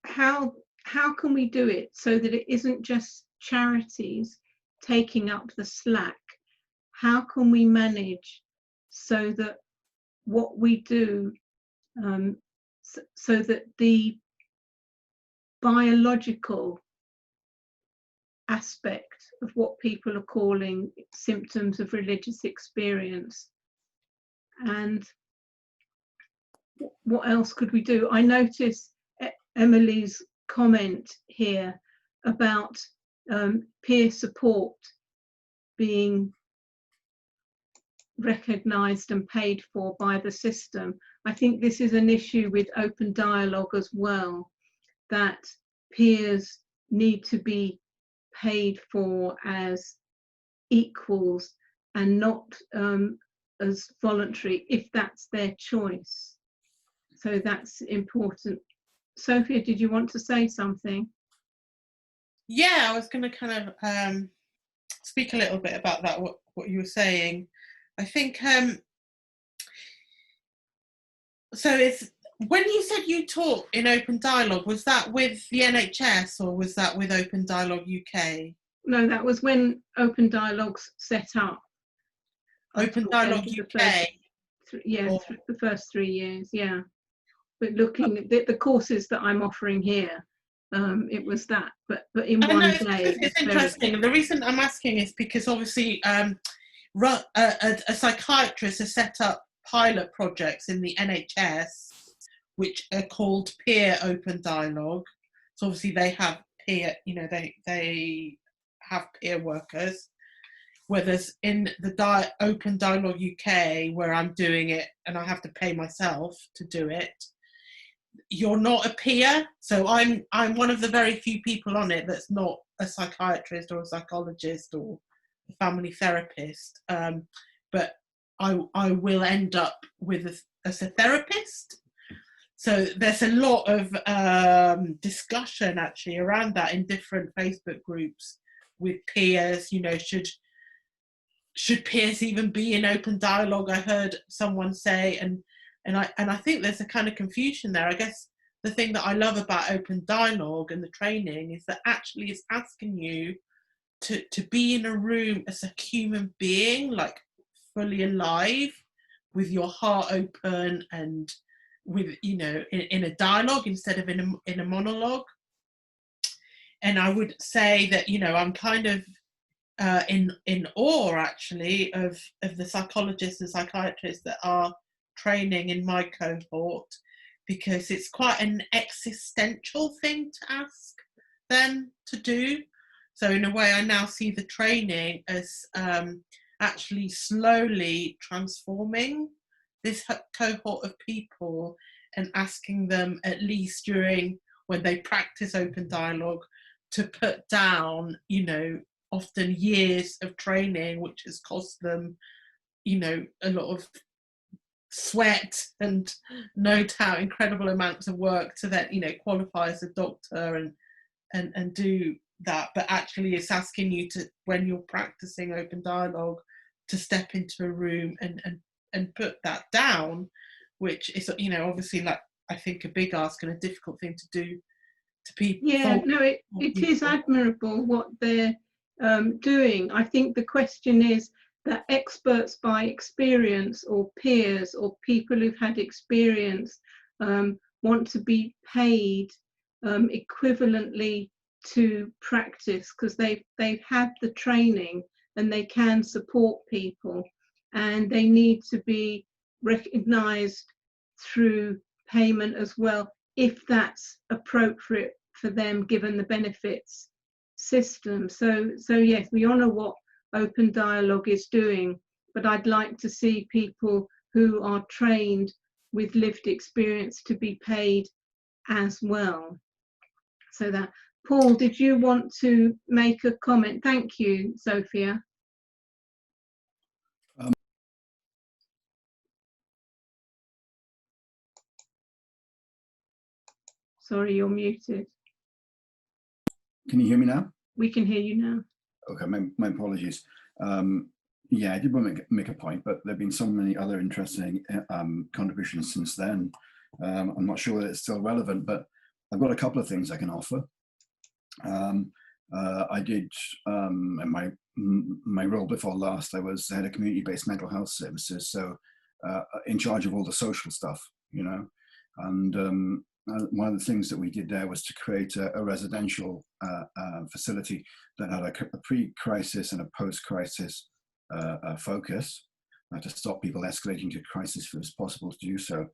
how can we do it so that it isn't just charities taking up the slack? How can we manage so that what we do, so that the biological aspect of what people are calling symptoms of religious experience, and what else could we do? I noticed Emily's comment here about peer support being recognised and paid for by the system. I think this is an issue with open dialogue as well, that peers need to be paid for as equals and not as voluntary if that's their choice. So that's important. Sophia, did you want to say something? Yeah, I was going to kind of speak a little bit about that, what you were saying. I think, so it's, when you said you taught in Open Dialogue, was that with the NHS or was that with Open Dialogue UK? No, that was when Open Dialogue's set up. Open Dialogue UK? The first 3 years, yeah. But looking at the courses that I'm offering here, it was that, but in one day. It's interesting. The reason I'm asking is because obviously a psychiatrist has set up pilot projects in the NHS, which are called peer open dialogue. So obviously they have peer, you know, they have peer workers. Whereas in the Open Dialogue UK, where I'm doing it and I have to pay myself to do it, you're not a peer. So I'm one of the very few people on it that's not a psychiatrist or a psychologist or a family therapist. But I will end up with as a therapist. So there's a lot of discussion actually around that in different Facebook groups with peers. You know, should peers even be in open dialogue? I heard someone say, and I think there's a kind of confusion there. I guess the thing that I love about open dialogue and the training is that actually it's asking you to be in a room as a human being, like fully alive, with your heart open and with, you know, in a dialogue instead of in a monologue. And I would say that, you know, I'm kind of in awe actually of the psychologists and psychiatrists that are training in my cohort, because it's quite an existential thing to ask them to do. So in a way I now see the training as actually slowly transforming this cohort of people and asking them, at least during when they practice open dialogue, to put down, you know, often years of training, which has cost them, you know, a lot of sweat and no doubt incredible amounts of work to then, you know, qualify as a doctor and do that. But actually it's asking you to, when you're practicing open dialogue, to step into a room and put that down, which is, you know, obviously, like, I think a big ask and a difficult thing to do to people. Yeah, no, it is admirable what they're doing. I think the question is, that experts by experience or peers or people who've had experience want to be paid equivalently to practice, because they've had the training and they can support people, and they need to be recognised through payment as well, if that's appropriate for them given the benefits system. So yes, we honour what Open Dialogue is doing, but I'd like to see people who are trained with lived experience to be paid as well. So that, Paul, did you want to make a comment? Thank you, Sophia. Sorry, you're muted. Can you hear me now? We can hear you now. Okay, my apologies. Yeah, I did want to make a point, but there have been so many other interesting contributions since then. I'm not sure that it's still relevant, but I've got a couple of things I can offer. I did, in my role before last, I was head of community-based mental health services, so in charge of all the social stuff, you know. And one of the things that we did there was to create a residential facility that had a pre-crisis and a post-crisis focus to stop people escalating to crisis if it was possible to do so,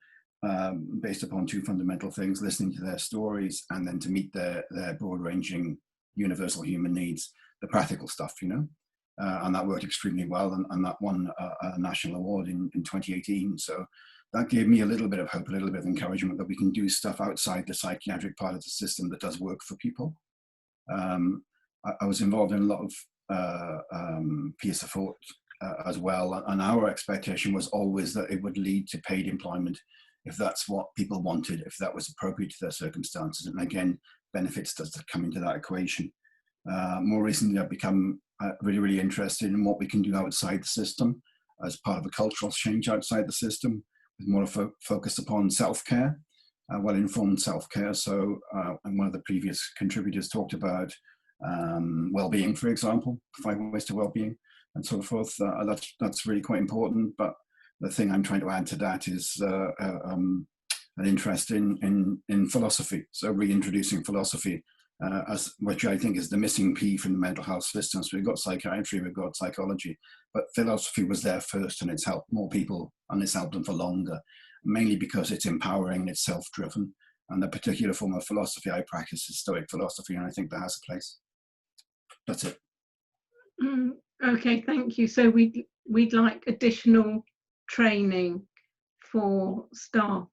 based upon two fundamental things: listening to their stories, and then to meet their broad-ranging universal human needs, the practical stuff, you know. And that worked extremely well, and that won a national award in 2018. So that gave me a little bit of hope, a little bit of encouragement that we can do stuff outside the psychiatric part of the system that does work for people. I was involved in a lot of peer support as well, and our expectation was always that it would lead to paid employment if that's what people wanted, if that was appropriate to their circumstances. And again, benefits does come into that equation. More recently, I've become really interested in what we can do outside the system as part of a cultural change outside the system, with more focus upon self-care, well-informed self-care. So, and one of the previous contributors talked about well-being, for example, 5 ways to well-being, and so forth. That's really quite important. But the thing I'm trying to add to that is an interest in philosophy. So reintroducing philosophy, which I think is the missing P from the mental health system. So we've got psychiatry, we've got psychology, but philosophy was there first, and it's helped more people and it's helped them for longer, mainly because it's empowering and it's self-driven. And the particular form of philosophy I practice is Stoic philosophy, and I think that has a place. That's it. Okay, thank you. So we'd like additional training for staff.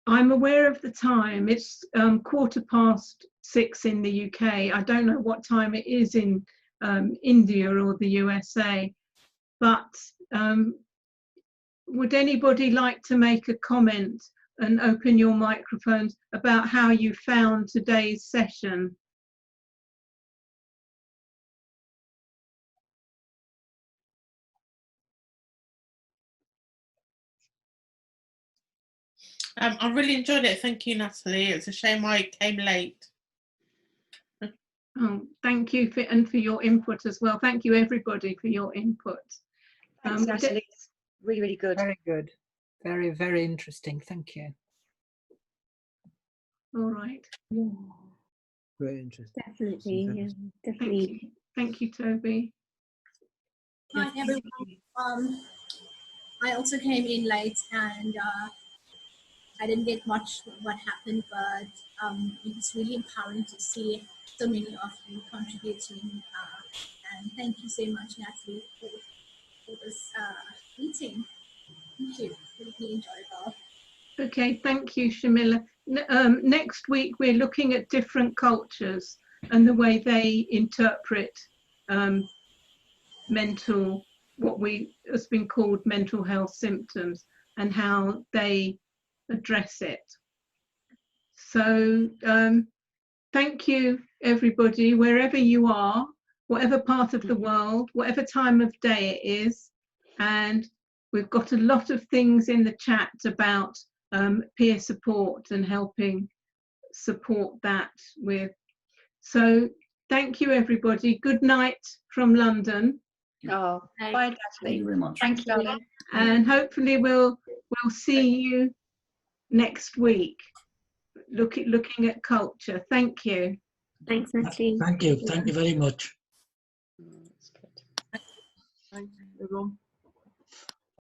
I'm aware of the time. It's 6:15 in the UK. I don't know what time it is in India or the USA, but would anybody like to make a comment and open your microphones about how you found today's session? I really enjoyed it. Thank you, Natalie. It's a shame I came late. Oh, thank you for your input as well. Thank you, everybody, for your input. Thanks, Natalie. Really, really good. Very good. Very, very interesting. Thank you. All right. Yeah, Very interesting. definitely. Yeah, definitely. Thank you, Toby. Hi, everyone. I also came in late, and I didn't get much what happened, but it was really empowering to see so many of you contributing. And thank you so much, Natalie, for this meeting. Thank you. Really enjoyable. Okay, thank you, Shamila. Next week, we're looking at different cultures and the way they interpret what has been called mental health symptoms, and how they address it. So thank you, everybody, wherever you are, whatever part of the world, whatever time of day it is. And we've got a lot of things in the chat about peer support and helping support that with. So thank you, everybody. Good night from London. Oh, Okay. bye, Thank Natalie. you very much. Thanks, darling. And hopefully we'll see you next week. Looking at culture. Thank you. Thanks, Natalie. Thank you very much. That's good. Thanks, everyone.